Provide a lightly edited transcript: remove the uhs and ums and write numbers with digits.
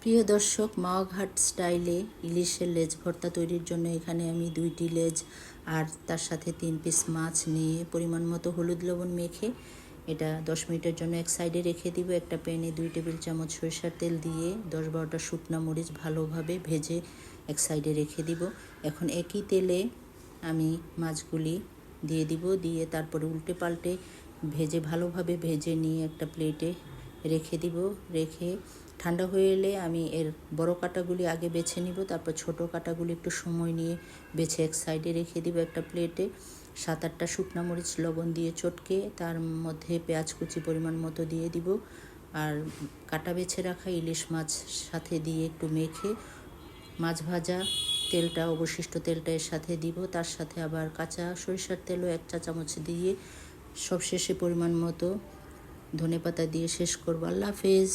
প্রিয় দর্শক, মাওঘাট স্টাইলে ইলিশের লেজ ভর্তা তৈরির জন্য এখানে আমি 2টি লেজ আর তার সাথে 3 পিস মাছ নিয়ে পরিমাণ মতো হলুদ লবণ মেখে এটা 10 মিনিটের জন্য এক সাইডে রেখে দিব। একটা প্যানে 2 টেবিল চামচ সরিষার তেল দিয়ে 10-12টা শুকনো মরিচ ভালোভাবে ভেজে এক সাইডে রেখে দিব। এখন একই তেলে আমি মাছগুলি দিয়ে দিব, দিয়ে তারপরে উল্টে পাল্টে ভালোভাবে ভেজে নিয়ে একটা প্লেটে রেখে দিব। রেখে ঠান্ডা হয়ে এলে আমি এর বড় কাঁটাগুলি আগে বেছে নিব, তারপর ছোট কাঁটাগুলি একটু সময় নিয়ে বেছে এক সাইডে রেখে দিব। একটা প্লেটে 7-8টা শুকনো মরিচ লবণ দিয়ে চটকে তার মধ্যে পেঁয়াজ কুচি পরিমাণ মতো দিয়ে দিব, আর কাটা বেছে রাখা ইলিশ মাছ সাথে দিয়ে একটু মেখে মাছ ভাজা তেলটা, অবশিষ্ট তেলটা এর সাথে দিব। তার সাথে আবার কাঁচা সরিষার তেলও 1 চা চামচ দিয়ে সবশেষে পরিমাণ মতো ধনেপাতা দিয়ে শেষ করব। আল্লাহ হাফেজ।